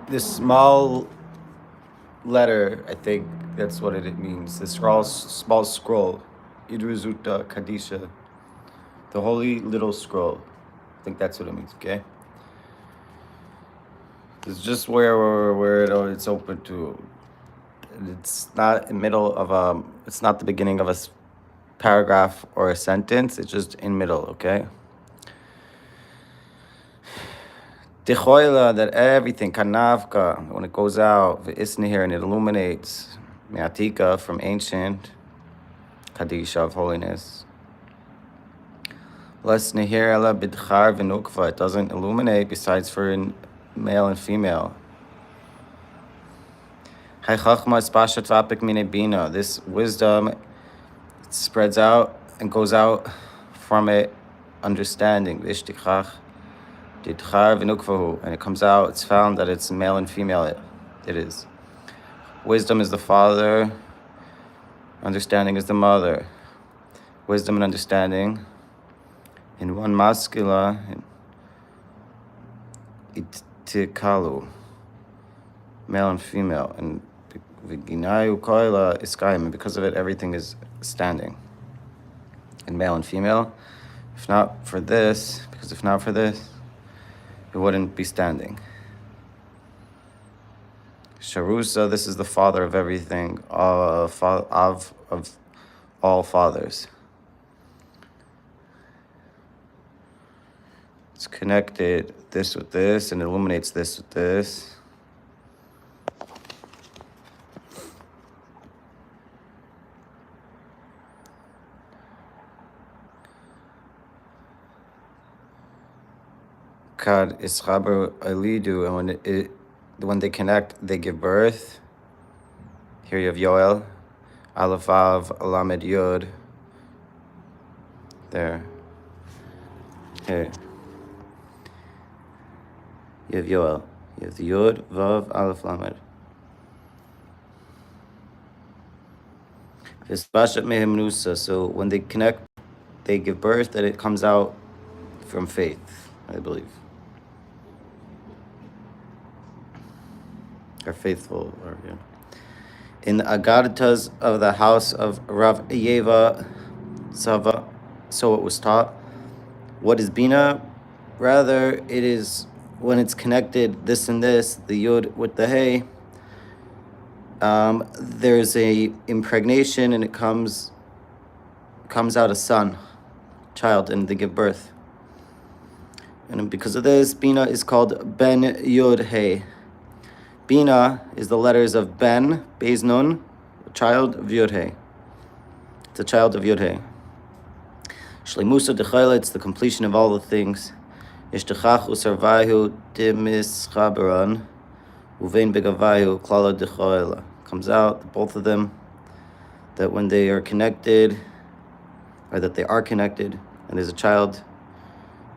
this small letter, I think that's what it means. The small scroll, Idruzuta Kadisha, the holy little scroll. I think that's what it means. Okay. It's just where it's open to. It's not in middle of It's not the beginning of a paragraph or a sentence. It's just in middle. Okay. Tichoila, that everything, kanavka, when it goes out, v'isnihir, and it illuminates, me'atika, from ancient, kadisha, of holiness. Les nihir ela bidchar v'nukva, it doesn't illuminate besides for male and female. Hay chachma spashat vapik mine bina, this wisdom spreads out and goes out from it, understanding, v'ishtichach, and it comes out, it's found that it's male and female. It is. Wisdom is the father, understanding is the mother. Wisdom and understanding in one maskila, itikalu, male and female, and viginayu koila iskayim, and because of it, everything is standing in male and female. If not for this, it wouldn't be standing. Sharusa, this is the father of everything, of all fathers. It's connected this with this and illuminates this with this. Kad ischaber alidu, and when they connect, they give birth. Here you have Yoel, Aleph Vav, Lamed Yod. There. Here. You have Yoel. You have the Yod, Vav, Aleph, Lamed. V'spashat mehem nusa. So when they connect, they give birth, and it comes out from faith, I believe. Are faithful, or yeah. In the Agadatas of the house of Rav Yeva Sava, so it was taught. What is Bina? Rather, it is when it's connected, this and this, the Yud with the Hey, there's a impregnation, and it comes out a son, child, and they give birth. And because of this, Bina is called Ben Yud Hey. Bina is the letters of Ben, Beis Nun, child of Yud-Hey. It's a child of Yud-Hey. Shleimusa dechayla, it's the completion of all the things. Yishtachachu sarvayu dimischaberan, uvein begavayu klala dechayla. Comes out, both of them, that when they are connected, or that they are connected, and there's a child,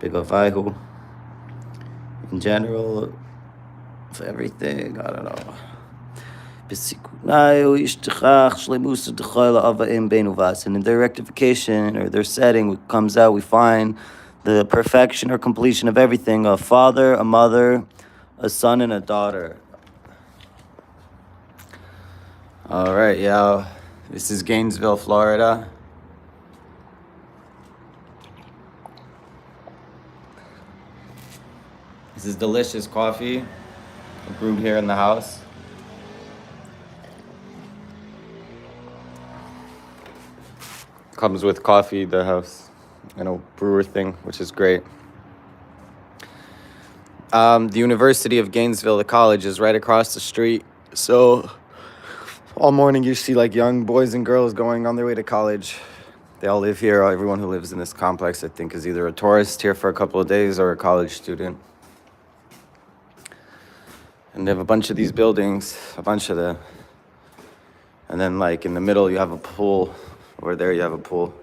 begavayu, in general, of everything, I don't know. And in their rectification or their setting comes out, we find the perfection or completion of everything: a father, a mother, a son, and a daughter. All right, yeah. This is Gainesville, Florida. This is delicious coffee brewed here in the house. Comes with coffee, the house, brewer thing, which is great. The University of Gainesville, the college, is right across the street. So all morning you see young boys and girls going on their way to college. They all live here. Everyone who lives in this complex, I think, is either a tourist here for a couple of days or a college student. And they have a bunch of these buildings, and then in the middle you have a pool. Over there you have a pool.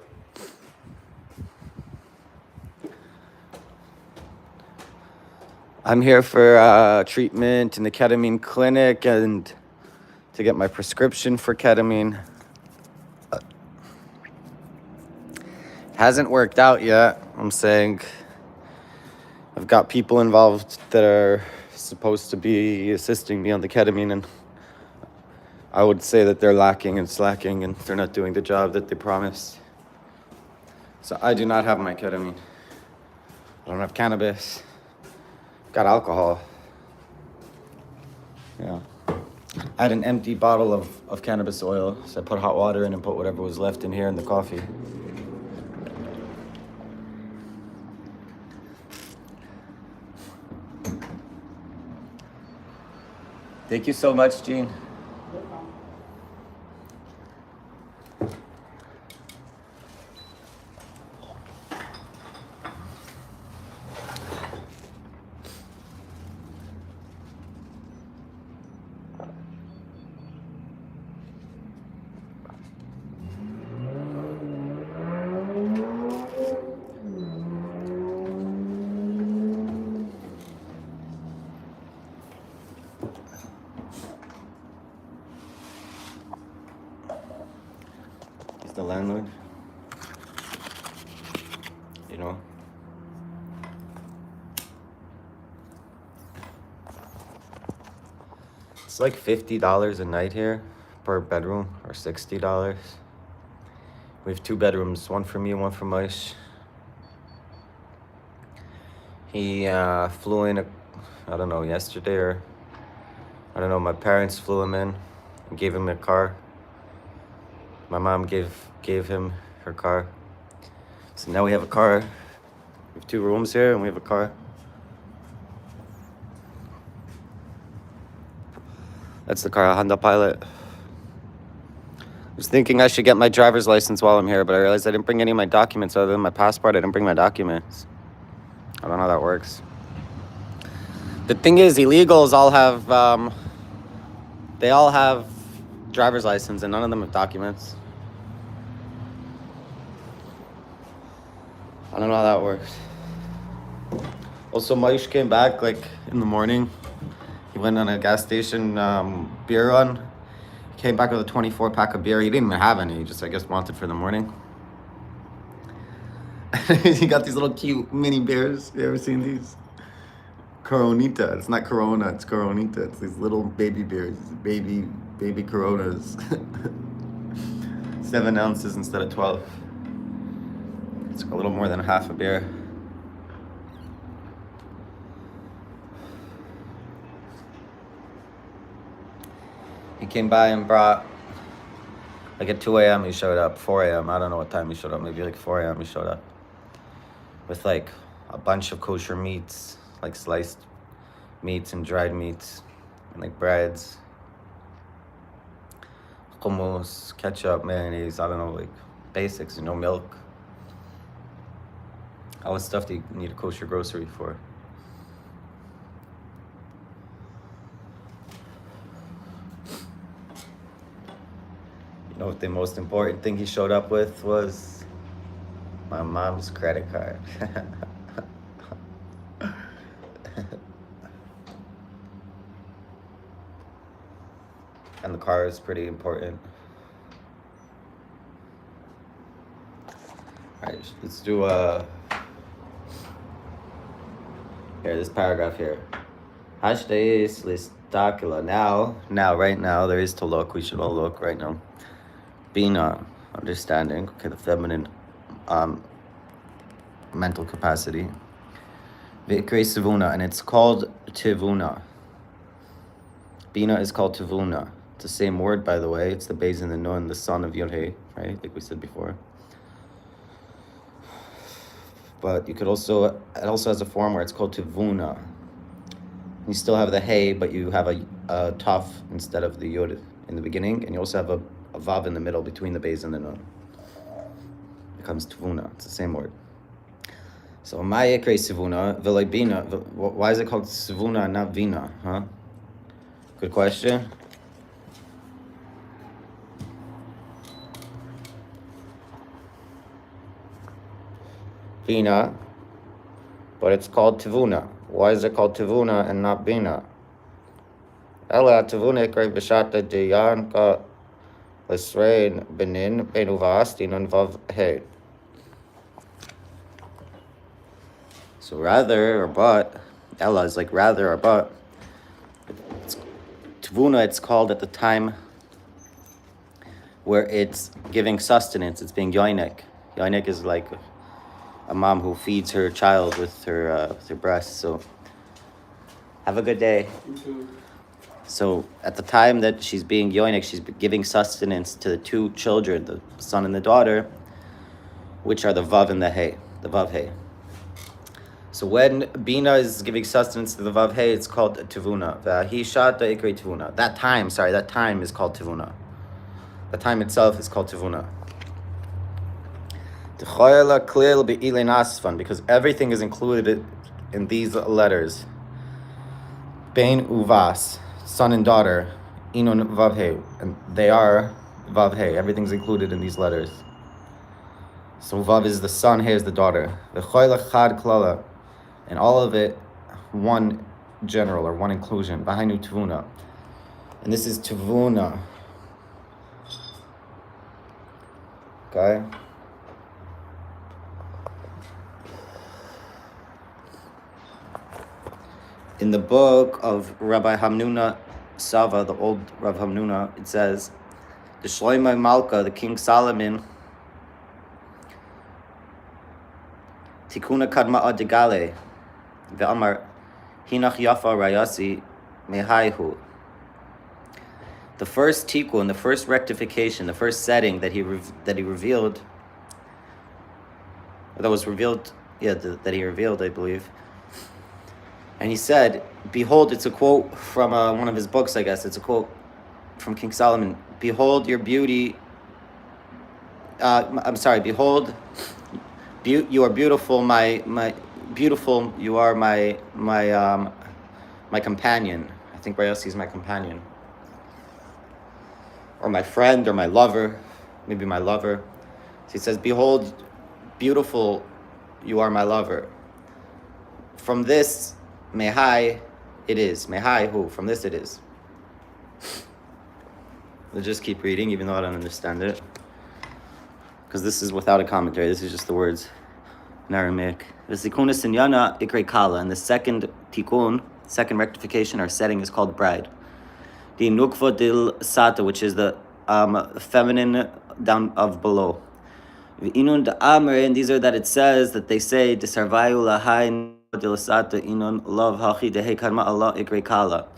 I'm here for treatment in the ketamine clinic and to get my prescription for ketamine. Hasn't worked out yet. I'm saying I've got people involved that are supposed to be assisting me on the ketamine, and I would say that they're lacking and slacking and they're not doing the job that they promised. So I do not have my ketamine. I don't have cannabis. Got alcohol. Yeah. I had an empty bottle of cannabis oil, so I put hot water in and put whatever was left in here in the coffee. Thank you so much, Gene. The landlord, you know. It's like $50 a night here per bedroom, or $60. We have 2 bedrooms, one for me and one for Moish. He flew in, I don't know, yesterday, or I don't know, my parents flew him in and gave him a car. My mom gave him her car. So now we have a car. We have 2 rooms here and we have a car. That's the car, a Honda Pilot. I was thinking I should get my driver's license while I'm here, but I realized I didn't bring any of my documents other than my passport. I didn't bring my documents. I don't know how that works. The thing is, illegals all have, they all have driver's license and none of them have documents. I don't know how that works. Also, Maish came back like in the morning. He went on a gas station beer run. He came back with a 24 pack of beer. He didn't even have any. He just, I guess, wanted for the morning. He got these little cute mini beers. You ever seen these? Coronita. It's not Corona, it's Coronita. It's these little baby beers. Baby Coronas. 7 ounces instead of 12. It's a little more than half a beer. He came by and brought, like at 2 a.m. he showed up, 4 a.m. I don't know what time he showed up, maybe like 4 a.m. he showed up. With like a bunch of kosher meats, like sliced meats and dried meats, and like breads, hummus, ketchup, mayonnaise, I don't know, like basics, you know, milk. All the stuff that you need a kosher grocery for. You know what the most important thing he showed up with was my mom's credit card. And the car is pretty important. All right, let's do here, this paragraph here. Hashdeis listakila. Now, right now, there is to look. We should all look right now. Bina, understanding. Okay, the feminine mental capacity. Vikre Sivuna, and it's called Tivuna. Bina is called Tivuna. It's the same word, by the way. It's the Beis and the Nun, the son of Yod-Heh, right? Like we said before. But you could also, it also has a form where it's called Tivuna. You still have the Hey, but you have a Taf instead of the Yod in the beginning, and you also have a Vav in the middle between the Beis and the Nun. It becomes Tivuna. It's the same word. So, Ma'yekre Sivuna, V'loi Bina. Why is it called Sivuna and not Vina, huh? Good question. Bina, but it's called Tivuna. Why is it called Tivuna and not Bina? Ela Tivuna Ikre B'shata Diyan Ka L'Srein Benin Benuvasti Nun Vav Hey. So rather or but, Ella is like rather or but, Tvuna, it's called at the time where it's giving sustenance. It's being yoinek. Yoinek is like a mom who feeds her child with her breasts. So have a good day. You too. So at the time that she's being yoinek, she's giving sustenance to the two children, the son and the daughter, which are the vav and the hey, the vav hey. So when Bina is giving sustenance to the vav hey, it's called tivuna. That time is called tivuna. The time itself is called tivuna. Because everything is included in these letters. Bein uvas, son and daughter, inun vav hey, and they are vav hey. Everything's included in these letters. So vav is the son, hey is the daughter. And all of it, one general or one inclusion. Behind tuvuna. And this is tuvuna. Okay? In the book of Rabbi Hamnuna Sava, the old Rav Hamnuna, it says, the Shloimeh Malka, the King Solomon, Tikuna Kadma Adigale, Ve'amar, Hinach Yafa Rayasi, Mehaihu. The first tikkun, the first rectification, the first setting that he revealed, that was revealed, that he revealed, I believe. And he said, behold, it's a quote from one of his books, I guess. It's a quote from King Solomon. Behold your beauty. Behold, you are beautiful, my beautiful, you are my companion. I think Rayasi is my companion. Or my friend, or my lover, maybe my lover. So he says, behold, beautiful, you are my lover. From this, mehai, it is. Mehai, who? From this it is. We'll just keep reading, even though I don't understand it. Because this is without a commentary. This is just the words in Aramaic. V'sikuna sinyana ikre kala. And the second tikkun, second rectification or setting is called bride. The nukva dil sata, which is the feminine down of below. Inun da'amre, and these are that it says, that they say, Desarvayu lahai dil sata inun love hachi dehe karma Allah ikre kala.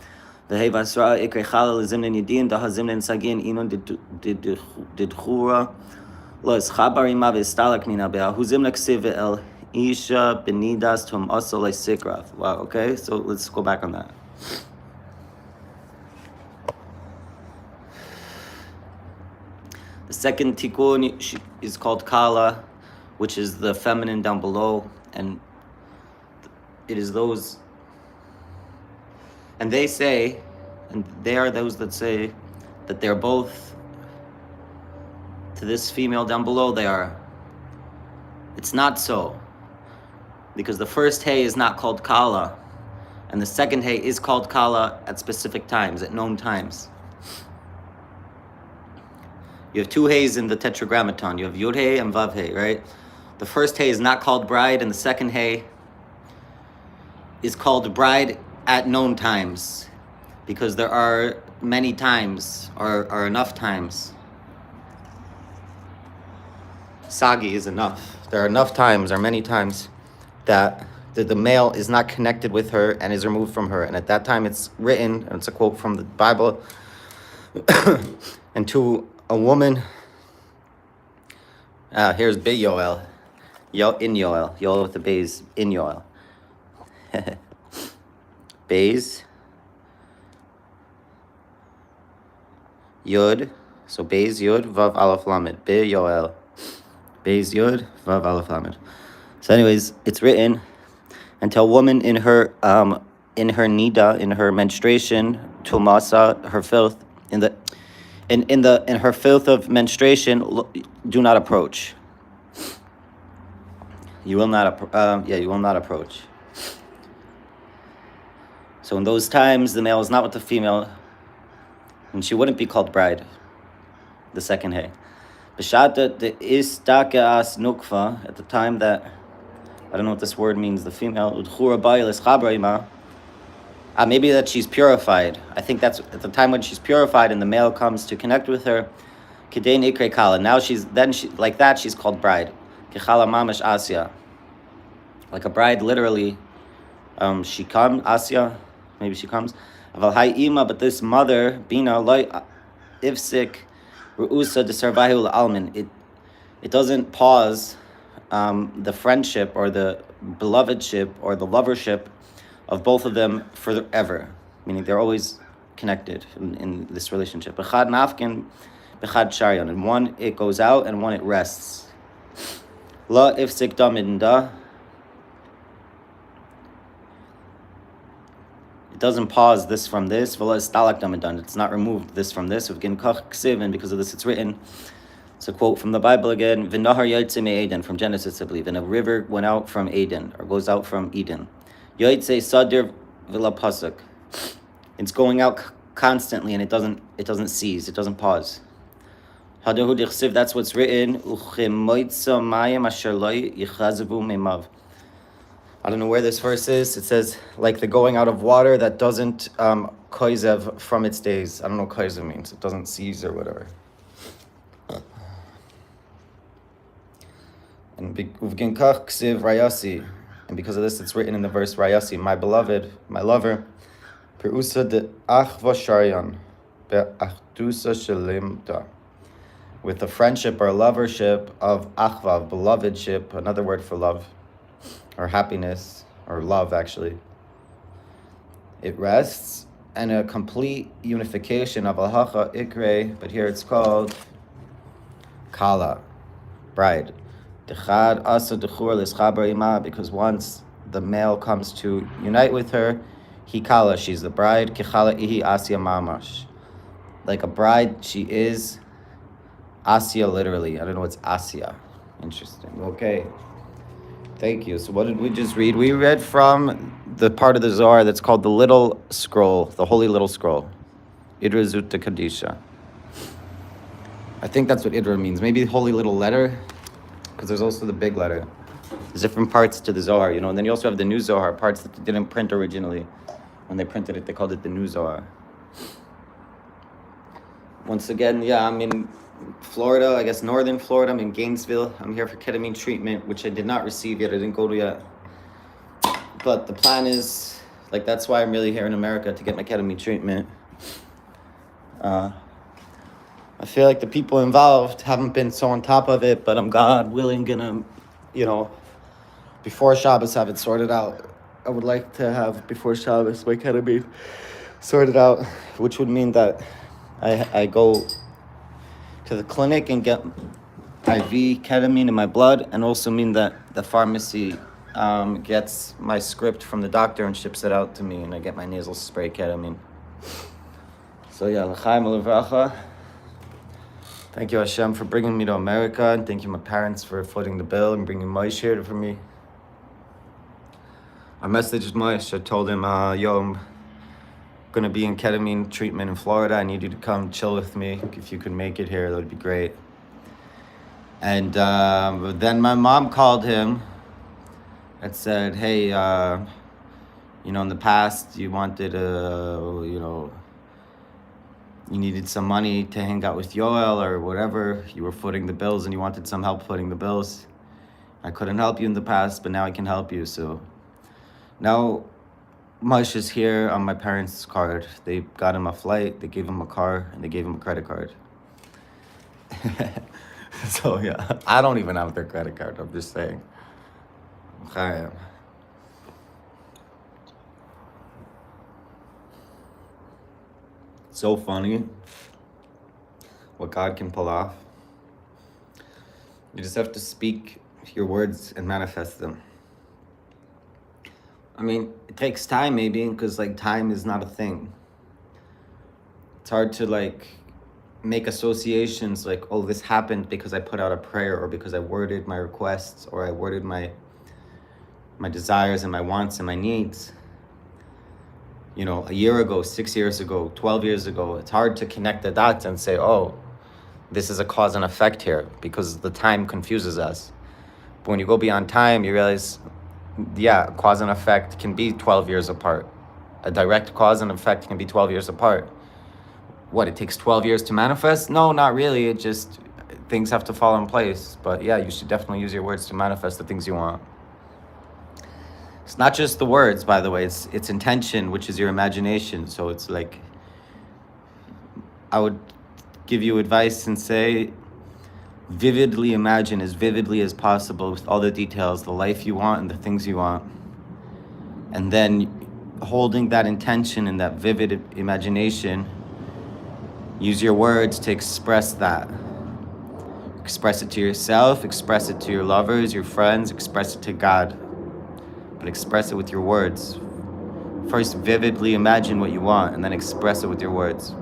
Dehe vasra ikre kala lezimnen yidin, daha zimnen sagin inun didchura. Lo eschabar ima v'istalak mina be'ahu zimna ksiv el isha benidas tum asole sikraf. Wow, okay, so let's go back on that. The second tikkun is called kala, which is the feminine down below, and it is those, and they say, and they are those that say that they're both to this female down below. They are. It's not so, because the first hay is not called kala, and the second hay is called kala at specific times, at known times. You have two hays in the tetragrammaton. You have yud hay and vav hay, right? The first hay is not called bride, and the second hay is called bride at known times, because there are many times, or enough times. Sagi is enough. There are enough times, or many times, that the male is not connected with her and is removed from her. And at that time it's written, and it's a quote from the Bible, and to a woman, here's Be Yoel, in Yoel, Yoel with the bays, in Yoel. Bays, Yud, so Bays, Yud, Vav, Aleph, Lamed, Be Yoel, Bays, Yud, Vav, Aleph, Lamed. So anyways, it's written, and to a woman in her nida, in her menstruation, tumasa, her filth, in her filth of menstruation, do not approach. You will not approach. So in those times, the male is not with the female, and she wouldn't be called bride. The second hay. B'shata the istakeas nukva, at the time that, I don't know what this word means, the female udchura ba'ilis chabraima, Maybe that she's purified. I think that's at the time when she's purified and the male comes to connect with her. Kidei nikre kala. Now she's like that. She's called bride. Kechala mamash asya. Like a bride, literally. She comes asya. Maybe she comes. Aval hay ima, but this mother bina loy ifsik ruusa desarvahu almin. It doesn't pause the friendship or the belovedship or the lovership of both of them forever, meaning they're always connected in this relationship. Bechad nafkin, bechad sharion. And one it goes out and one it rests. La ifsik daminda. It doesn't pause this from this. V'la istalak damindan. It's not removed this from this. And because of this it's written. It's a quote from the Bible again. V'nahar yotze me'eden, from Genesis, I believe. And a river went out from Eden, or goes out from Eden. Yotze sadir v'la pasuk. It's going out constantly, and it doesn't cease. It doesn't pause. Hadahu dichsiv. That's what's written. Uchemoitza mayim asher lo yichazavu meimav. I don't know where this verse is. It says like the going out of water that doesn't koizev from its days. I don't know what koizev means. It doesn't cease or whatever. And because of this, it's written in the verse Rayasi, my beloved, my lover, Perusa de achva sharian, be'achdusa shalimta, with the friendship or lovership of achva, of belovedship, another word for love, or happiness, or love actually. It rests, and a complete unification of alhacha ikre, but here it's called kala, bride. Because once the male comes to unite with her, he kala, she's the bride. Like a bride, she is asya literally. I don't know what's asya. Interesting. Okay. Thank you. So what did we just read? We read from the part of the Zohar that's called the Little Scroll, the Holy Little Scroll. Idra Zutta Kadisha. I think that's what Idra means. Maybe Holy Little Letter. Because there's also the big letter. There's different parts to the Zohar, and then you also have the new Zohar, parts that they didn't print originally. When they printed it, they called it the new Zohar. Once again, I'm in Florida, I guess northern Florida. I'm in Gainesville. I'm here for ketamine treatment, which I did not receive yet. I didn't go to yet. But the plan is, that's why I'm really here in America, to get my ketamine treatment. I feel like the people involved haven't been so on top of it, but I'm, God willing, gonna, before Shabbos have it sorted out. I would like to have, before Shabbos, my ketamine sorted out, which would mean that I go to the clinic and get IV ketamine in my blood, and also mean that the pharmacy gets my script from the doctor and ships it out to me, and I get my nasal spray ketamine. So l'chaim u'levracha. Thank you, Hashem, for bringing me to America, and thank you, my parents, for footing the bill and bringing Moshe here for me. I messaged Moshe. I told him, yo, I'm going to be in ketamine treatment in Florida. I need you to come chill with me. If you could make it here, that would be great. And then my mom called him and said, hey, in the past, you wanted you needed some money to hang out with Yoel or whatever. You were footing the bills and you wanted some help footing the bills. I couldn't help you in the past, but now I can help you. So now Moshe is here on my parents' card. They got him a flight, they gave him a car, and they gave him a credit card. So I don't even have their credit card. I'm just saying. So funny what God can pull off. You just have to speak your words and manifest them. I mean, it takes time maybe, because time is not a thing. It's hard to make associations oh, this happened because I put out a prayer, or because I worded my requests, or I worded my desires and my wants and my needs. A year ago, 6 years ago, 12 years ago. It's hard to connect the dots and say, oh, this is a cause and effect here, because the time confuses us. But when you go beyond time, you realize, cause and effect can be 12 years apart. A direct cause and effect can be 12 years apart. What, it takes 12 years to manifest? No, not really. It just, things have to fall in place. But yeah, you should definitely use your words to manifest the things you want. It's not just the words, by the way. It's intention, which is your imagination. So it's like, I would give you advice and say, vividly imagine as vividly as possible with all the details, the life you want and the things you want. And then holding that intention and that vivid imagination, use your words to express that. Express it to yourself, express it to your lovers, your friends, express it to God. But express it with your words. First, vividly imagine what you want, and then express it with your words.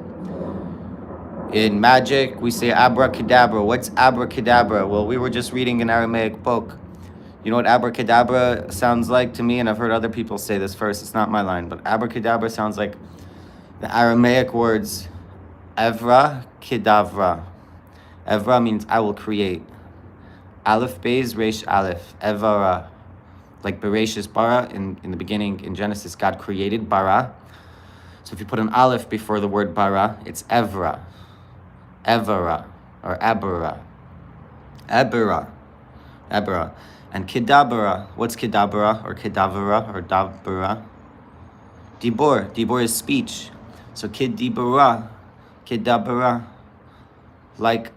In magic, we say abracadabra. What's abracadabra? Well, we were just reading an Aramaic book. You know what abracadabra sounds like to me? And I've heard other people say this first. It's not my line. But abracadabra sounds like the Aramaic words evra kedavra. Evra means I will create. Aleph beis resh aleph. Evara. Like Bereshis bara, in the beginning, in Genesis, God created bara. So if you put an aleph before the word bara, it's evra. Evara, or abara. Abara. Abara. And kidabara, what's kidabara, or kidavara, or dabara? Dibor. Dibor is speech. So kidibara, kidabara, like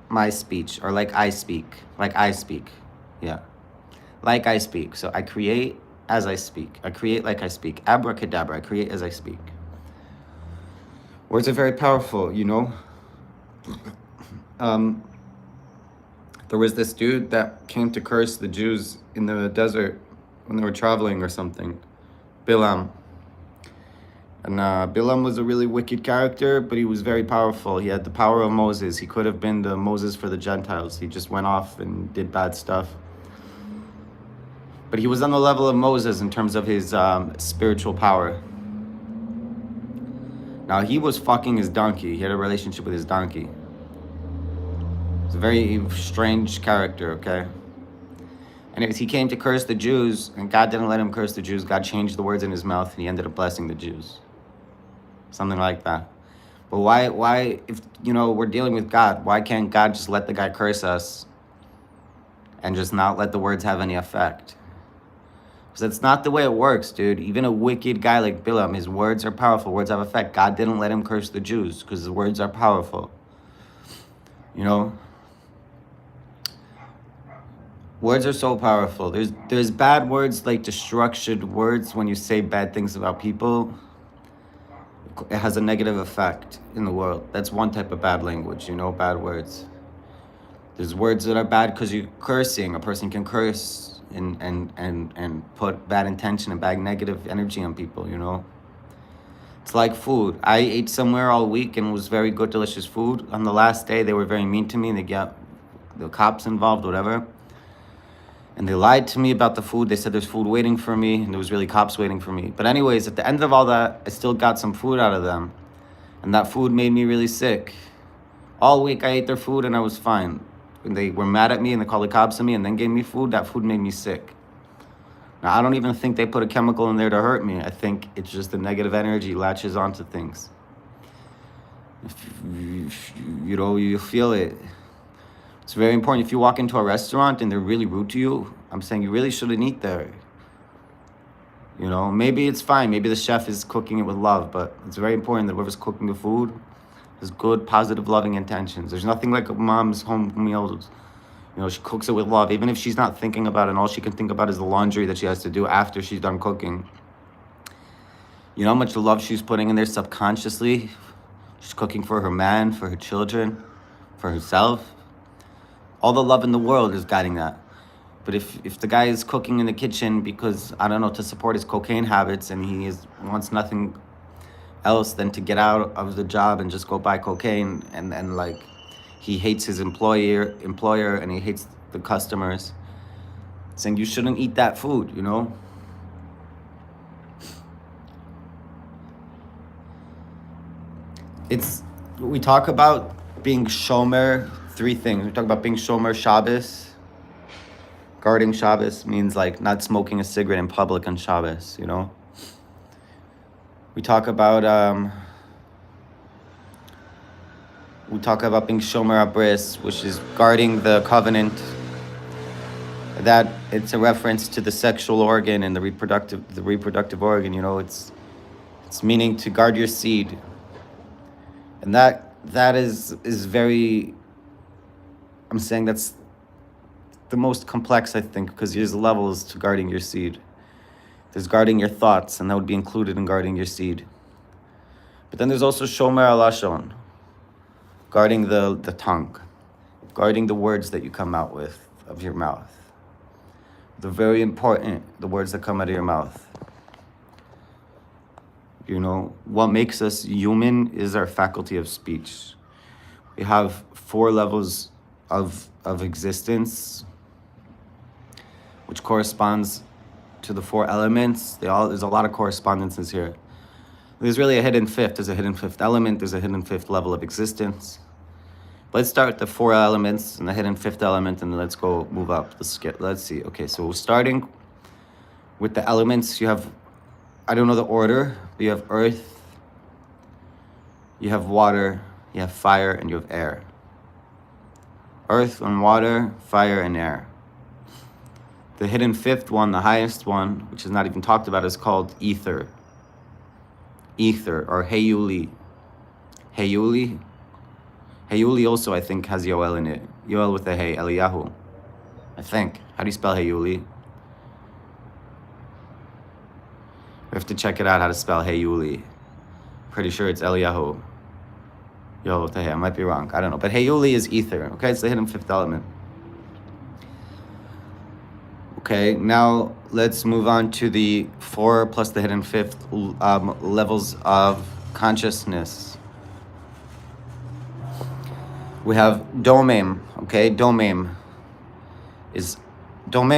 my speech, or like I speak. Like I speak, yeah. Like I speak. So I create as I speak. I create like I speak. Abracadabra, I create as I speak. Words are very powerful, you know? There was this dude that came to curse the Jews in the desert when they were traveling or something. Bilam. And Bilam was a really wicked character, but he was very powerful. He had the power of Moses. He could have been the Moses for the Gentiles. He just went off and did bad stuff. But he was on the level of Moses in terms of his spiritual power. Now, he was fucking his donkey. He had a relationship with his donkey. It's a very strange character, okay? Anyways, he came to curse the Jews, and God didn't let him curse the Jews. God changed the words in his mouth, and he ended up blessing the Jews. Something like that. But why, if, you know, we're dealing with God, why can't God just let the guy curse us and just not let the words have any effect? Because that's not the way it works, dude. Even a wicked guy like Bilam, his words are powerful. Words have effect. God didn't let him curse the Jews because his words are powerful. You know? Words are so powerful. There's bad words like destruction words when you say bad things about people. It has a negative effect in the world. That's one type of bad language, you know, bad words. There's words that are bad because you're cursing. A person can curse and put bad intention and bad negative energy on people, you know. It's like food. I ate somewhere all week and it was very good, delicious food. On the last day, they were very mean to me and they got the cops involved, whatever. And they lied to me about the food. They said there's food waiting for me, and there was really cops waiting for me. But anyways, at the end of all that, I still got some food out of them. And that food made me really sick. All week I ate their food and I was fine. When they were mad at me and they called the cops on me and then gave me food, that food made me sick. Now, I don't even think they put a chemical in there to hurt me. I think it's just the negative energy latches onto things. You know, you feel it. It's very important. If you walk into a restaurant and they're really rude to you, I'm saying you really shouldn't eat there. You know, maybe it's fine. Maybe the chef is cooking it with love, but it's very important that whoever's cooking the food has good, positive, loving intentions. There's nothing like a mom's home meals. You know, she cooks it with love, even if she's not thinking about it and all she can think about is the laundry that she has to do after she's done cooking. You know how much love she's putting in there subconsciously? She's cooking for her man, for her children, for herself. All the love in the world is guiding that. But if the guy is cooking in the kitchen because, I don't know, to support his cocaine habits and he wants nothing else than to get out of the job and just go buy cocaine and like he hates his employer and he hates the customers, saying you shouldn't eat that food, you know? We talk about being shomer, 3 things. We talk about being shomer Shabbos. Guarding Shabbos means like not smoking a cigarette in public on Shabbos, you know? We talk about being shomer abris, which is guarding the covenant. That it's a reference to the sexual organ and the reproductive organ. You know, it's meaning to guard your seed, and that is very. I'm saying that's the most complex, I think, because there's levels to guarding your seed. There's guarding your thoughts, and that would be included in guarding your seed. But then there's also shomer alashon, guarding the tongue, guarding the words that you come out with of your mouth. They're very important, the words that come out of your mouth. You know, what makes us human is our faculty of speech. We have 4 levels of existence, which corresponds to the 4 elements. There's a lot of correspondences here. There's really a hidden fifth. There's a hidden fifth element. There's a hidden fifth level of existence. Let's start with the 4 elements and the hidden fifth element, and let's go move up. Let's see. Okay, so starting with the elements, you have, I don't know the order, but you have earth, you have water, you have fire, and you have air. Earth and water, fire and air. The hidden fifth one, the highest one, which is not even talked about, is called ether. Ether, or hiyoly. Hiyoly. Hiyoly also, I think, has yoel in it. Yoel with a hey, Eliyahu. I think. How do you spell hiyoly? We have to check it out how to spell hiyoly. Pretty sure it's Eliyahu. Yoel with a hey. I might be wrong. I don't know. But hiyoly is ether. Okay, it's the hidden fifth element. Okay, now let's move on to the 4 plus the hidden fifth levels of consciousness. We have domem, okay? Domem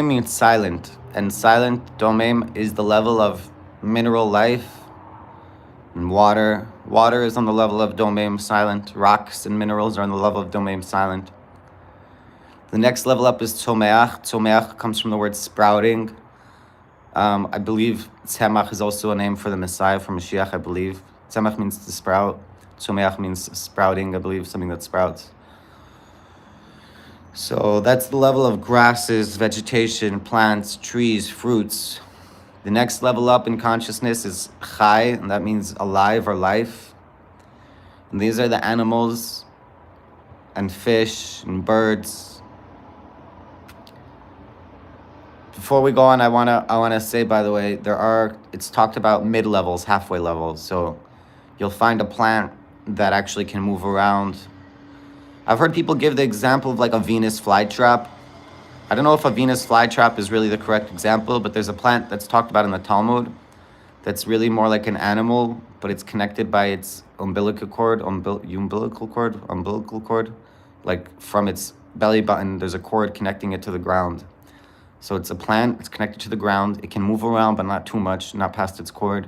means silent, and silent domem is the level of mineral life and water. Water is on the level of domem, silent. Rocks and minerals are on the level of domem, silent. The next level up is tzomeach. Tzomeach comes from the word sprouting. I believe tzemach is also a name for the Messiah, for Mashiach, I believe. Tzemach means to sprout. Tzomeach means sprouting, I believe, something that sprouts. So that's the level of grasses, vegetation, plants, trees, fruits. The next level up in consciousness is chai, and that means alive or life. And these are the animals and fish and birds. Before we go on, I wanna say, by the way, it's talked about mid-levels, halfway levels. So you'll find a plant that actually can move around. I've heard people give the example of like a Venus flytrap. I don't know if a Venus flytrap is really the correct example, but there's a plant that's talked about in the Talmud that's really more like an animal, but it's connected by its umbilical cord, like from its belly button, there's a cord connecting it to the ground. So it's a plant, it's connected to the ground. It can move around, but not too much, not past its cord.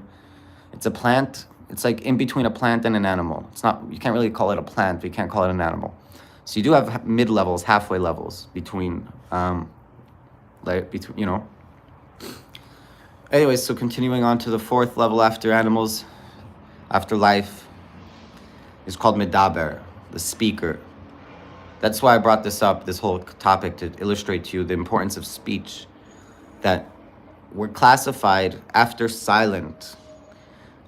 It's a plant. It's like in between a plant and an animal. It's not, you can't really call it a plant, but you can't call it an animal. So you do have mid-levels, halfway levels between, you know. Anyways, so continuing on to the 4th level after animals, after life, is called medaber, the speaker. That's why I brought this up, this whole topic, to illustrate to you the importance of speech, that we're classified after silent,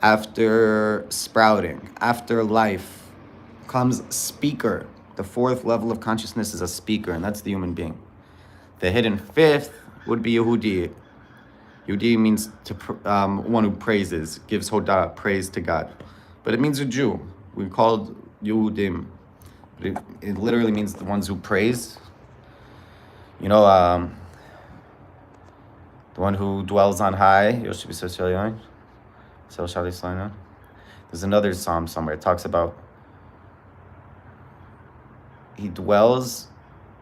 after sprouting, after life, comes speaker. The 4th level of consciousness is a speaker, and that's the human being. The hidden 5th would be Yehudi. Yehudi means one who praises, gives hodah, praise to God. But it means a Jew. We're called Yehudim. It literally means the ones who praise. You know, the one who dwells on high. There's another psalm somewhere. It talks about he dwells,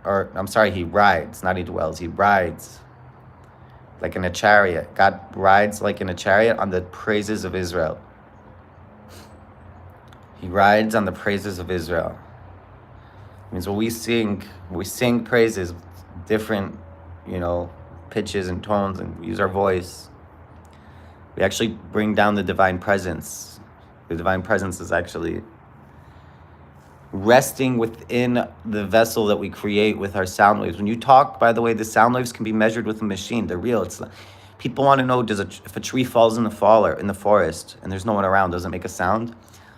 or I'm sorry, he rides, not he dwells, he rides like in a chariot. God rides like in a chariot on the praises of Israel. He rides on the praises of Israel. Means when we sing praises, different, you know, pitches and tones, and we use our voice. We actually bring down the divine presence. The divine presence is actually resting within the vessel that we create with our sound waves. When you talk, by the way, the sound waves can be measured with a machine. They're real. It's people want to know, if a tree falls in the forest and there's no one around, does it make a sound?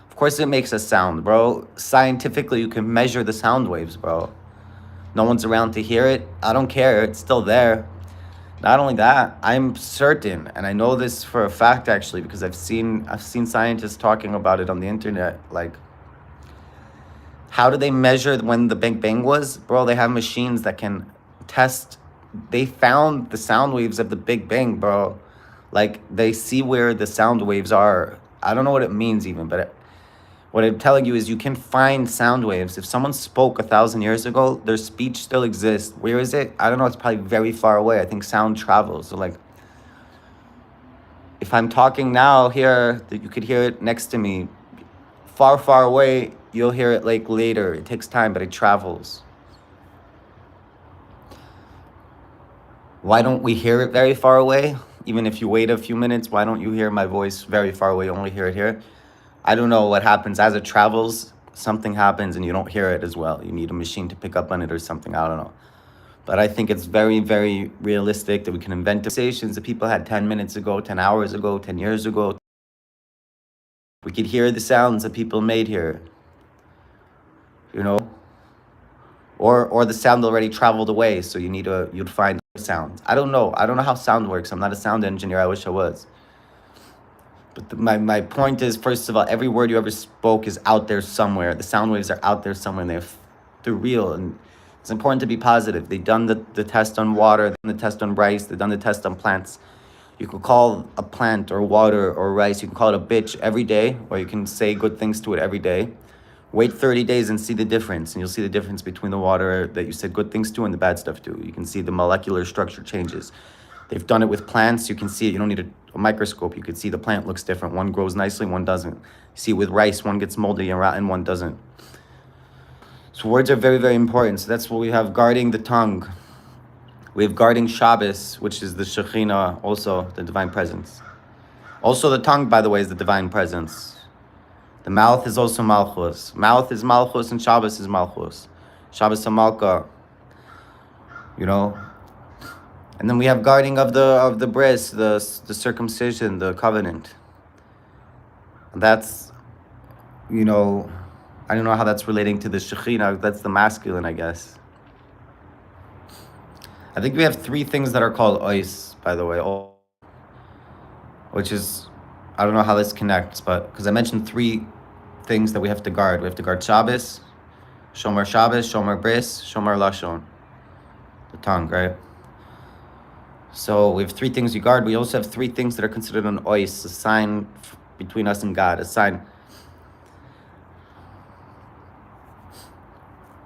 Of course it makes a sound, bro. Scientifically, you can measure the sound waves, bro. No one's around to hear it. I don't care. It's still there. Not only that, I'm certain, and I know this for a fact actually, because I've seen scientists talking about it on the internet. Like, how do they measure when the Big Bang was? Bro, they have machines that can test. They found the sound waves of the Big Bang, bro. Like, they see where the sound waves are. I don't know what it means even, but what I'm telling you is you can find sound waves. If someone spoke 1,000 years ago, their speech still exists. Where is it? I don't know. It's probably very far away. I think sound travels. So, like, if I'm talking now here, you could hear it next to me. Far, far away, you'll hear it like later. It takes time, but it travels. Why don't we hear it very far away? Even if you wait a few minutes, why don't you hear my voice very far away? You only hear it here. I don't know what happens as it travels. Something happens and you don't hear it as well. You need a machine to pick up on it or something. I don't know. But I think it's very, very realistic that we can invent conversations that people had 10 minutes ago, 10 hours ago, 10 years ago. We could hear the sounds that people made here, you know, or the sound already traveled away. So you'd find sounds. I don't know how sound works. I'm not a sound engineer. I wish I was. But my point is, first of all, every word you ever spoke is out there somewhere. The sound waves are out there somewhere, and they're real. And it's important to be positive. They've done the test on water, they've done the test on rice, they've done the test on plants. You could call a plant or water or rice, you can call it a bitch every day, or you can say good things to it every day. Wait 30 days and see the difference, and you'll see the difference between the water that you said good things to and the bad stuff to. You can see the molecular structure changes. They've done it with plants. You can see it. You don't need a microscope. You can see the plant looks different. One grows nicely, one doesn't. You see with rice, one gets moldy and rotten, one doesn't. So words are very, very important. So that's what we have, guarding the tongue. We have guarding Shabbos, which is the Shekhinah, also the divine presence. Also the tongue, by the way, is the divine presence. The mouth is also Malchus. Mouth is Malchus and Shabbos is Malchus. Shabbos and Malka, you know. And then we have guarding of the bris, the circumcision, the covenant. That's, you know, I don't know how that's relating to the Shekhinah. That's the masculine, I guess. I think we have 3 things that are called ois, by the way, which is, I don't know how this connects, but because I mentioned 3 things that we have to guard. We have to guard Shabbos, Shomer Shabbos, Shomer Bris, Shomer Lashon, the tongue, right? So we have 3 things we guard. We also have 3 things that are considered an ois, a sign between us and God, a sign.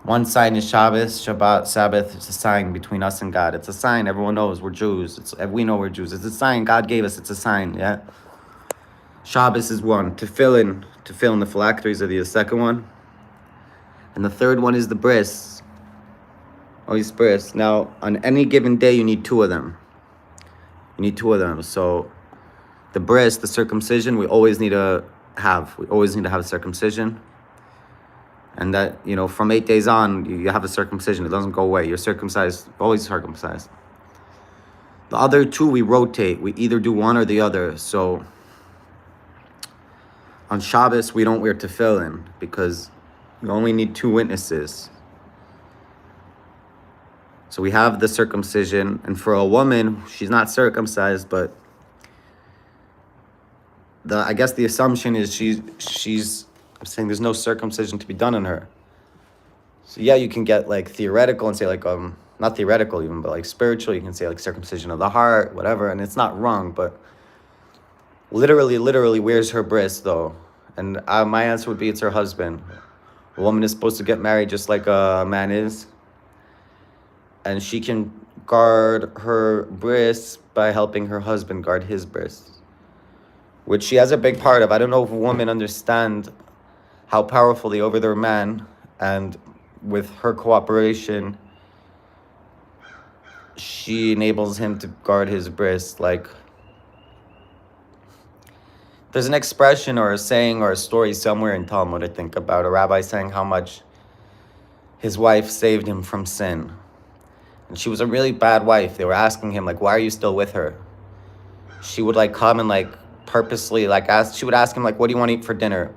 One sign is Shabbos, Shabbat, Sabbath. It's a sign between us and God. It's a sign. Everyone knows we're Jews. We know we're Jews. It's a sign God gave us. It's a sign, yeah? Shabbos is one. To fill in the phylacteries are the second one. And the third one is the bris. Ois bris. Now, on any given day, you need 2 of them. You need 2 of them. So the bris, the circumcision, we always need to have. We always need to have circumcision. And that, you know, from 8 days on, you have a circumcision. It doesn't go away. You're circumcised, always circumcised. The other 2, we rotate. We either do one or the other. So on Shabbos, we don't wear tefillin because you only need 2 witnesses. So we have the circumcision, and for a woman, she's not circumcised, but I guess the assumption is she's I'm saying there's no circumcision to be done on her. So yeah, you can get like theoretical and say like not theoretical even, but like spiritual. You can say like circumcision of the heart, whatever, and it's not wrong. But literally, where's her bris though? And my answer would be it's her husband. A woman is supposed to get married just like a man is. And she can guard her bris by helping her husband guard his bris, which she has a big part of. I don't know if women understand how powerful they over their man, and with her cooperation, she enables him to guard his bris. Like, There's an expression or a saying or a story somewhere in Talmud, I think, about a rabbi saying how much his wife saved him from sin. And she was a really bad wife. They were asking him, like, why are you still with her? She would, like, come and, like, purposely, like, she would ask him, like, what do you want to eat for dinner?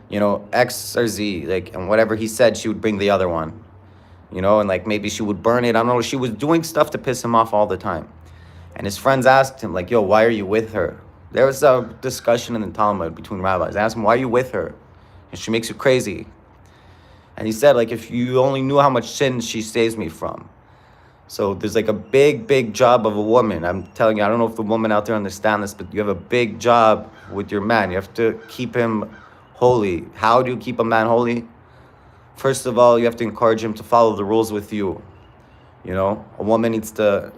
You know, X or Z, like, and whatever he said, she would bring the other one. You know, and, like, maybe she would burn it. I don't know. She was doing stuff to piss him off all the time. And his friends asked him, like, yo, why are you with her? There was a discussion in the Talmud between rabbis. They asked him, why are you with her? And she makes you crazy. And he said, like, if you only knew how much sin she saves me from. So there's like a big, big job of a woman. I'm telling you, I don't know if the women out there understand this, but you have a big job with your man. You have to keep him holy. How do you keep a man holy? First of all, you have to encourage him to follow the rules with you. You know, a woman needs to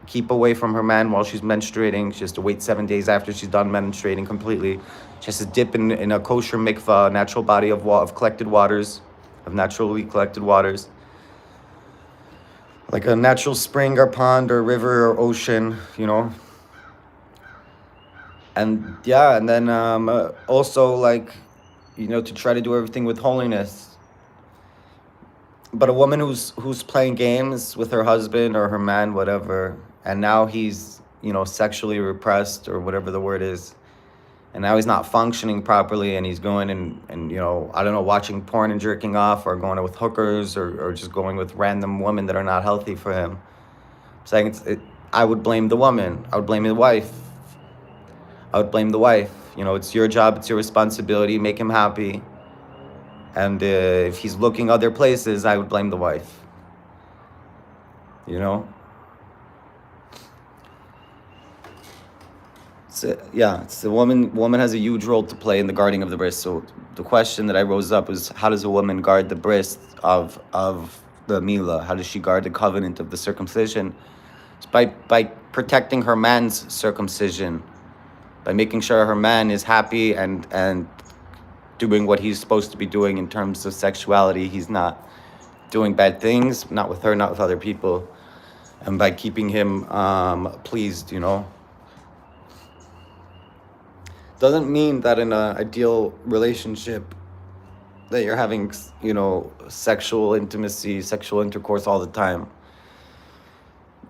keep away from her man while she's menstruating. She has to wait 7 days after she's done menstruating completely. She has to dip in a kosher mikvah, a natural body of collected waters, of naturally collected waters. Like a natural spring or pond or river or ocean, you know. And yeah, and then also, like, you know, to try to do everything with holiness. But a woman who's playing games with her husband or her man, whatever, and now he's, you know, sexually repressed or whatever the word is, and now he's not functioning properly, and he's going and you know, I don't know, watching porn and jerking off, or going with hookers, or just going with random women that are not healthy for him. I'm saying I would blame the woman. I would blame the wife. I would blame the wife. You know, it's your job, it's your responsibility, make him happy. And if he's looking other places, I would blame the wife. You know? It's the woman. Woman has a huge role to play in the guarding of the bris. So the question that I rose up was, how does a woman guard the bris of the milah? How does she guard the covenant of the circumcision? It's by protecting her man's circumcision, by making sure her man is happy and doing what he's supposed to be doing in terms of sexuality. He's not doing bad things, not with her, not with other people, and by keeping him pleased, you know. Doesn't mean that in an ideal relationship that you're having, you know, sexual intimacy, sexual intercourse all the time.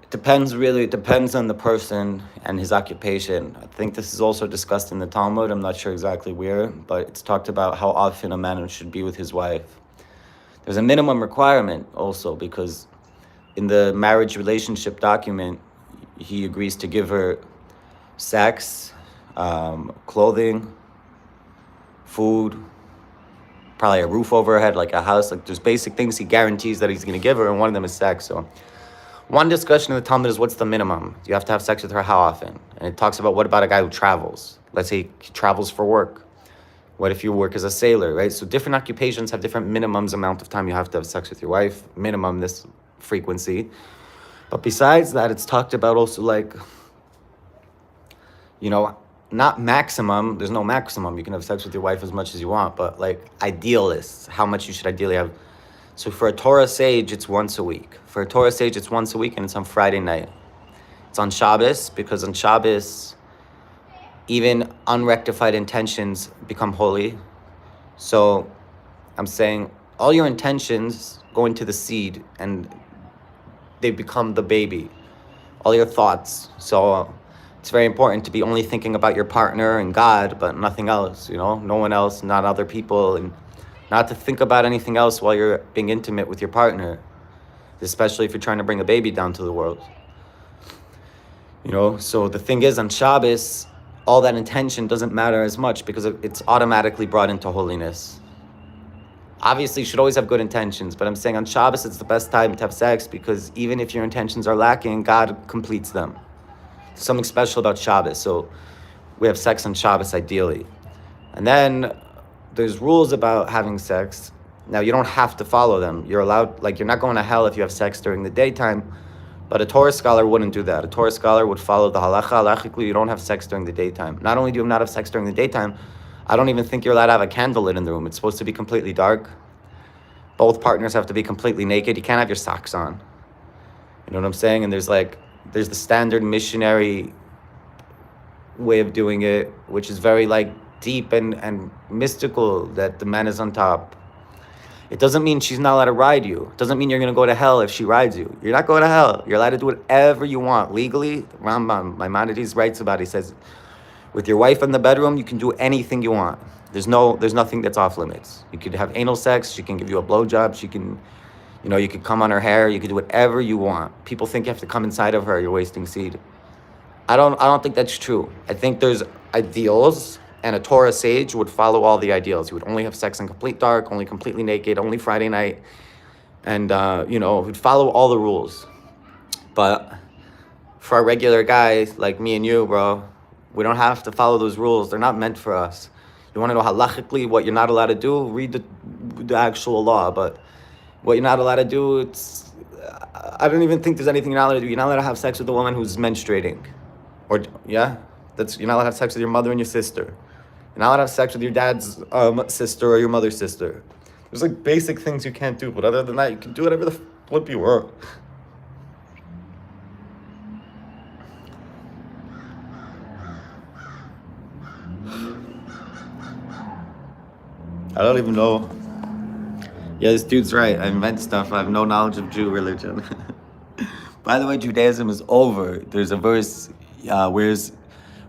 It depends on the person and his occupation. I think this is also discussed in the Talmud. I'm not sure exactly where, but it's talked about how often a man should be with his wife. There's a minimum requirement also, because in the marriage relationship document, he agrees to give her sex, clothing, food, probably a roof over her head, like a house. Like, there's basic things he guarantees that he's going to give her, and one of them is sex. So one discussion in the Talmud is, what's the minimum? You have to have sex with her how often? And it talks about, what about a guy who travels? Let's say he travels for work. What if you work as a sailor, right? So different occupations have different minimums amount of time you have to have sex with your wife, minimum this frequency. But besides that, it's talked about also, like, you know, not maximum, there's no maximum. You can have sex with your wife as much as you want, but like idealists, how much you should ideally have. So for a Torah sage, it's once a week. For a Torah sage, it's once a week, and it's on Friday night. It's on Shabbos, because on Shabbos, even unrectified intentions become holy. So I'm saying all your intentions go into the seed, and they become the baby. All your thoughts. So it's very important to be only thinking about your partner and God, but nothing else, you know, no one else, not other people, and not to think about anything else while you're being intimate with your partner, especially if you're trying to bring a baby down to the world. You know, so the thing is, on Shabbos, all that intention doesn't matter as much, because it's automatically brought into holiness. Obviously, you should always have good intentions, but I'm saying on Shabbos, it's the best time to have sex, because even if your intentions are lacking, God completes them. Something special about Shabbos. So we have sex on Shabbos ideally. And then there's rules about having sex. Now, you don't have to follow them. You're allowed, like, you're not going to hell if you have sex during the daytime, but a Torah scholar wouldn't do that. A Torah scholar would follow the halacha. Halachically, you don't have sex during the daytime. Not only do you not have sex during the daytime, I don't even think you're allowed to have a candle lit in the room. It's supposed to be completely dark. Both partners have to be completely naked. You can't have your socks on. You know what I'm saying? And there's the standard missionary way of doing it, which is very like deep and mystical, that the man is on top. It doesn't mean she's not allowed to ride you. It doesn't mean you're going to go to hell if she rides you. You're not going to hell. You're allowed to do whatever you want. Legally, Rambam, Maimonides writes about it. He says, with your wife in the bedroom, you can do anything you want. There's nothing that's off limits. You could have anal sex. She can give you a blowjob. She can, you could come on her hair. You could do whatever you want. People think you have to come inside of her. You're wasting seed. I don't think that's true. I think there's ideals, and a Torah sage would follow all the ideals. He would only have sex in complete dark, only completely naked, only Friday night, and would follow all the rules. But for a regular guy like me and you, bro, we don't have to follow those rules. They're not meant for us. You want to know halachically what you're not allowed to do? Read the actual law. But what you're not allowed to do, I don't even think there's anything you're not allowed to do. You're not allowed to have sex with a woman who's menstruating. Or, yeah? You're not allowed to have sex with your mother and your sister. You're not allowed to have sex with your dad's sister or your mother's sister. There's like basic things you can't do, but other than that, you can do whatever the flip you want. I don't even know. Yeah, this dude's right. I invent stuff. I have no knowledge of Jew religion. By the way, Judaism is over. There's a verse, where's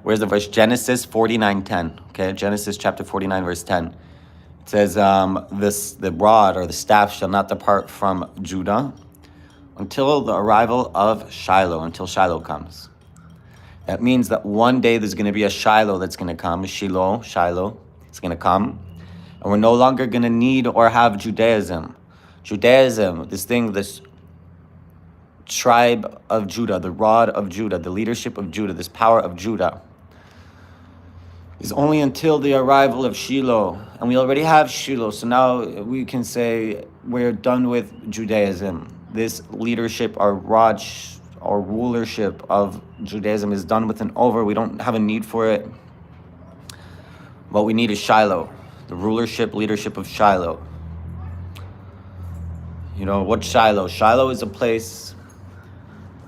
the verse? Genesis 49:10. Okay, Genesis chapter 49, verse 10. It says, the rod or the staff shall not depart from Judah until the arrival of Shiloh, until Shiloh comes. That means that one day there's going to be a Shiloh that's going to come, Shiloh, it's going to come. And we're no longer going to need or have Judaism. Judaism, this tribe of Judah, the rod of Judah, the leadership of Judah, this power of Judah, is only until the arrival of Shiloh. And we already have Shiloh, so now we can say we're done with Judaism. This leadership, our rod, our rulership of Judaism is done with and over. We don't have a need for it. What we need is Shiloh, the leadership of Shiloh. What's Shiloh? Shiloh is a place,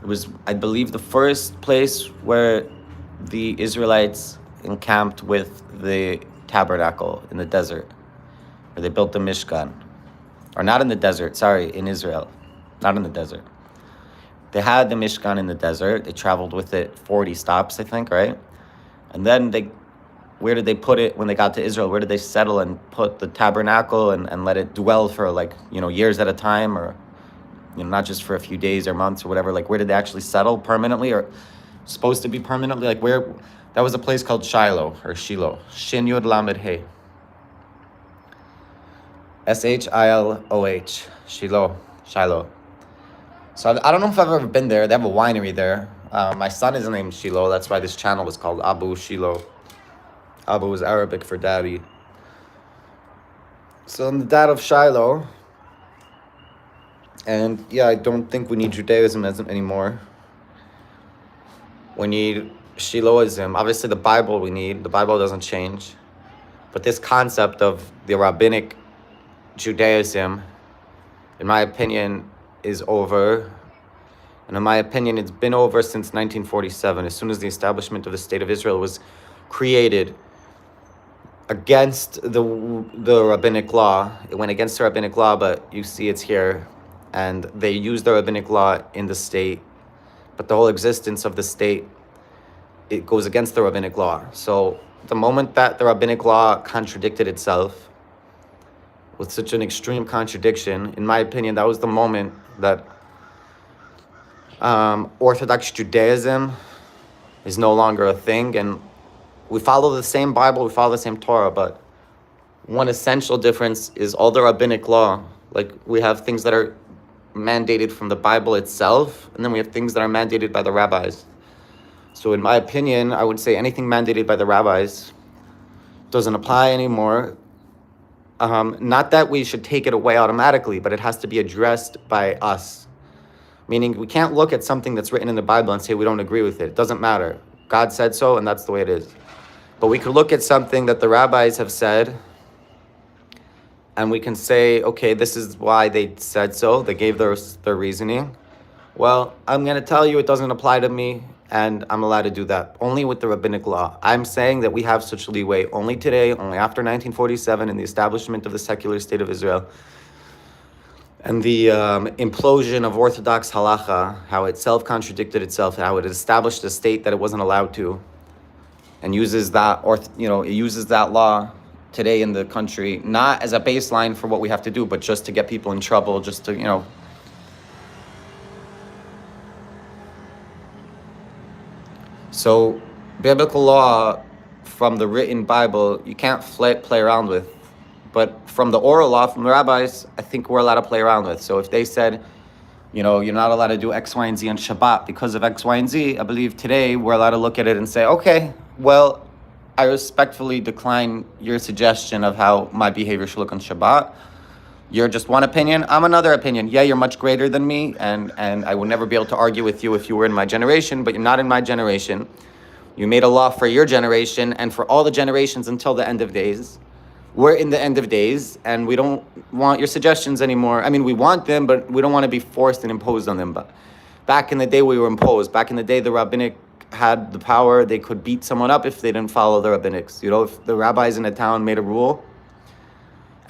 it was, I believe, the first place where the Israelites encamped with the tabernacle in the desert, where they built the Mishkan. Or not in the desert, sorry, in Israel. Not in the desert. They had the Mishkan in the desert. They traveled with it 40 stops, I think, right? And then where did they put it when they got to Israel? Where did they settle and put the tabernacle and let it dwell for years at a time, or not just for a few days or months or whatever? Like, where did they actually settle permanently, or supposed to be permanently? Like, where? That was a place called Shiloh, or Shiloh. Shin Yud Lamed He. Shiloh. Shiloh. So I don't know if I've ever been there. They have a winery there. My son is named Shiloh. That's why this channel was called Abu Shiloh. Abu is Arabic for daddy. So I'm the dad of Shiloh. And yeah, I don't think we need Judaism anymore. We need Shilohism. Obviously the Bible we need. The Bible doesn't change. But this concept of the rabbinic Judaism, in my opinion, is over. And in my opinion, it's been over since 1947. As soon as the establishment of the State of Israel was created against the rabbinic law. It went against the rabbinic law, but you see it's here. And they used the rabbinic law in the state. But the whole existence of the state, it goes against the rabbinic law. So the moment that the rabbinic law contradicted itself with such an extreme contradiction, in my opinion, that was the moment that Orthodox Judaism is no longer a thing. And we follow the same Bible, we follow the same Torah, but one essential difference is all the rabbinic law. Like, we have things that are mandated from the Bible itself, and then we have things that are mandated by the rabbis. So in my opinion, I would say anything mandated by the rabbis doesn't apply anymore. Not that we should take it away automatically, but it has to be addressed by us. Meaning, we can't look at something that's written in the Bible and say we don't agree with it. It doesn't matter. God said so, and that's the way it is. But we could look at something that the rabbis have said, and we can say, okay, this is why they said so. They gave their reasoning. Well, I'm going to tell you it doesn't apply to me, and I'm allowed to do that only with the rabbinic law. I'm saying that we have such leeway only today, only after 1947 and the establishment of the secular state of Israel and the implosion of Orthodox halacha, how it self-contradicted itself, how it established a state that it wasn't allowed to, and uses that, it uses that law today in the country, not as a baseline for what we have to do, but just to get people in trouble, just to, So, biblical law from the written Bible, you can't play around with. But from the oral law, from the rabbis, I think we're allowed to play around with. So if they said, you're not allowed to do X, Y, and Z on Shabbat because of X, Y, and Z, I believe today we're allowed to look at it and say, okay, well, I respectfully decline your suggestion of how my behavior should look on Shabbat. You're just one opinion, I'm another opinion. Yeah, you're much greater than me, and I would never be able to argue with you if you were in my generation, but you're not in my generation. You made a law for your generation and for all the generations until the end of days. We're in the end of days, and we don't want your suggestions anymore. I mean, we want them, but we don't want to be forced and imposed on them. But back in the day, we were imposed. Back in the day, the rabbinic had the power. They could beat someone up if they didn't follow the rabbinics. If the rabbis in a town made a rule,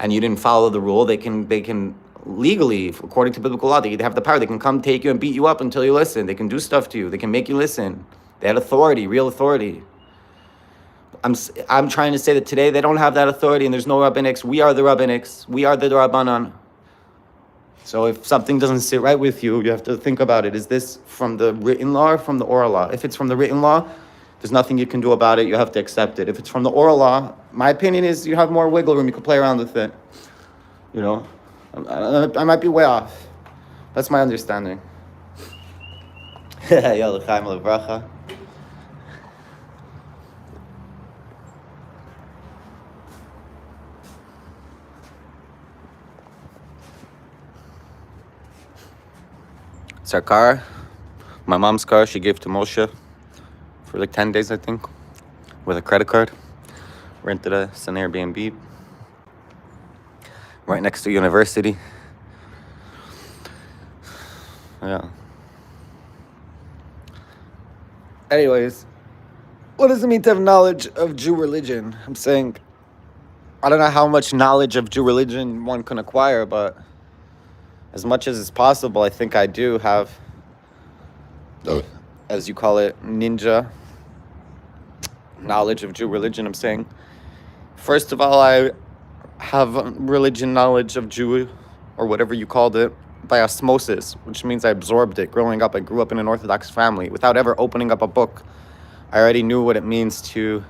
and you didn't follow the rule, they can legally, according to biblical law, they have the power. They can come take you and beat you up until you listen. They can do stuff to you. They can make you listen. They had authority, real authority. I'm trying to say that today they don't have that authority, and there's no rabbinics. We are the rabbinics. We are the rabbanan. So if something doesn't sit right with you, you have to think about it. Is this from the written law or from the oral law? If it's from the written law, there's nothing you can do about it. You have to accept it. If it's from the oral law, my opinion is you have more wiggle room. You can play around with it. I might be way off. That's my understanding. L'chaim l'bracha. It's our car. My mom's car she gave to Moshe for like 10 days, I think, with a credit card. Rented an Airbnb right next to university. Yeah. Anyways, what does it mean to have knowledge of Jew religion? I'm saying, I don't know how much knowledge of Jew religion one can acquire, but as much as is possible, I think I do have, as you call it, ninja knowledge of Jew religion. I'm saying, first of all, I have religion knowledge of Jew, or whatever you called it, by osmosis, which means I absorbed it growing up. I grew up in an Orthodox family. Without ever opening up a book, I already knew what it means to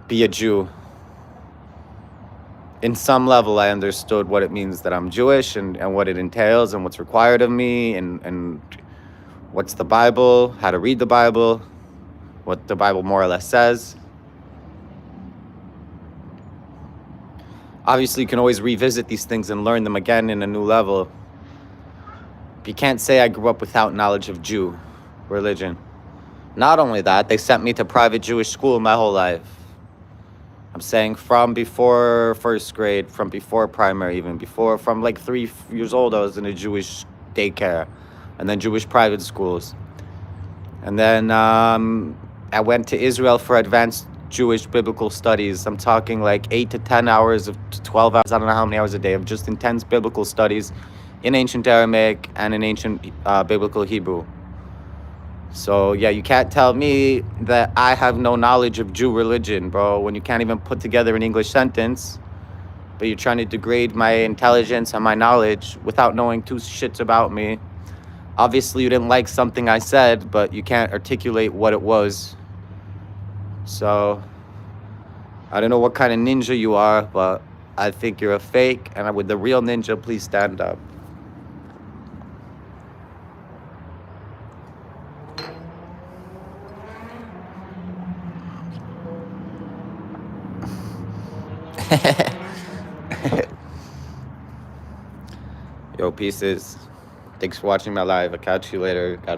be a Jew. In some level, I understood what it means that I'm Jewish and what it entails and what's required of me and what's the Bible, how to read the Bible, what the Bible more or less says. Obviously, you can always revisit these things and learn them again in a new level. But you can't say I grew up without knowledge of Jew religion. Not only that, they sent me to private Jewish school my whole life. I'm saying from before first grade, from before primary, even before, from like 3 years old, I was in a Jewish daycare and then Jewish private schools. And then I went to Israel for advanced Jewish biblical studies. I'm talking like 8 to 10 hours of 12 hours, I don't know how many hours a day of just intense biblical studies in ancient Aramaic and in ancient biblical Hebrew. So, yeah, you can't tell me that I have no knowledge of Jew religion, bro, when you can't even put together an English sentence, but you're trying to degrade my intelligence and my knowledge without knowing 2 shits about me. Obviously, you didn't like something I said, but you can't articulate what it was. So, I don't know what kind of ninja you are, but I think you're a fake, and with the real ninja, please stand up. Yo, pieces. Thanks for watching my live. I'll catch you later. God